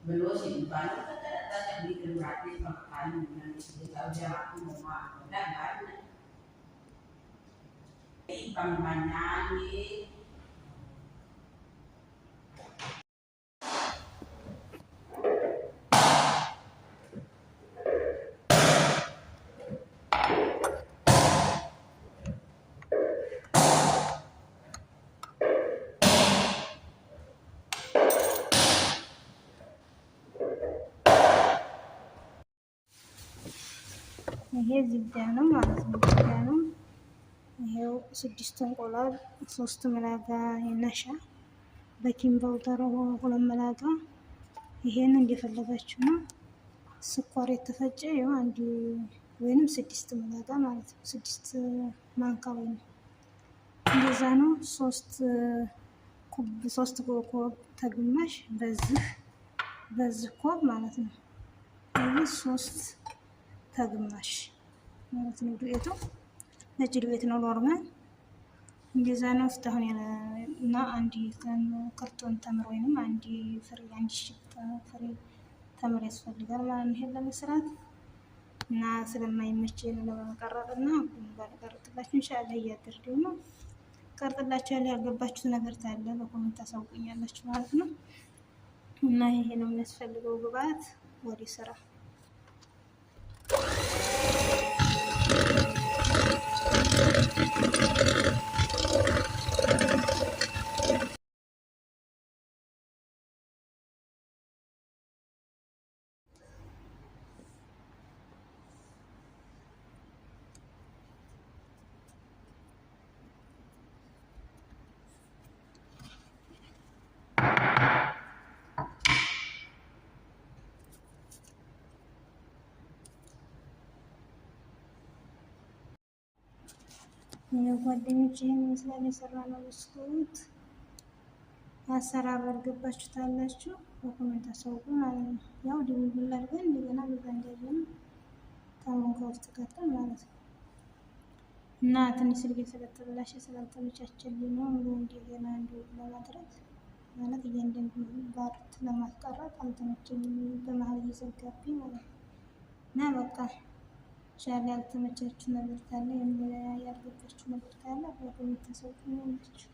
Belum sih, baru kita bikin gratis makan dan kita udah aku mau dan banyak ikan banyak nih. ይሄ ዝግዳ ነው ማለት ነው። ዝግዳ ነው። ይሄው 6 እንቁላል፣ 3 መላጋ የነሻ ቤኪንግ ፓውደር 2 መላጋ። ይሄን እንደፈለጋችሁ ነው። ስኳር የተፈጨ ይኸው አንድ ወይንም 6 መላጋ ማለት ነው። 6 ማንካ ወይንም እንደዛ ነው። 3 ኮብ ተግማሽ በዚህ ኮብ ማለት ነው። ይህ 3 ተግማሽ ማለት ነው። ዱቄቱ ነጭ ዱቄት ነው ኖርማል እንደዛ ነው። እስካሁን እና አንድ ካርቶን ተምር ወይንም አንድ ሽታ ፍሬ ተምር ያስፈልጋል ማለት ነው። ይሄን ለመስራት እና ስለማይመቸኝ ለመቀረጥ እና ባልቀርጥላችሁ ኢንሻአላህ እያደረግን ነው። ቀርጥላችኋለሁ። ያልገባችሁ ነገር ካለ በኮሜንት ታሳውቁኛላችሁ ማለት ነው። እና ይሄ ነው የሚያስፈልገው ግብአት። ወደ ስራ ጓደኞች ይህን ይመስላል የሰራነው ብስኩት። አሰራር አልገባችሁ ታላችሁ በኮሜንት አሳውቁ ማለት ነው። ያው ድብልብል አድርገን እንደገና በዛ እንደዚህ ከሙን ከውስጥ ከተን ማለት ነው። እና ትንሽ ስልክ ስለተበላሸ ስላልተመቻቸልኝ ነው እንደገና ለማድረግ ማለት እያንዳንዱ ባርት ለማስቀረት አልተመቸኝም። በመሀል እየዘጋብኝ ማለት ነው። እና በቃ ሻል ያልተመቻችሁ ነገር ካለ ያልገባችሁ ነገር ካለ በኮሜንት ታሳውቁኛላችሁ።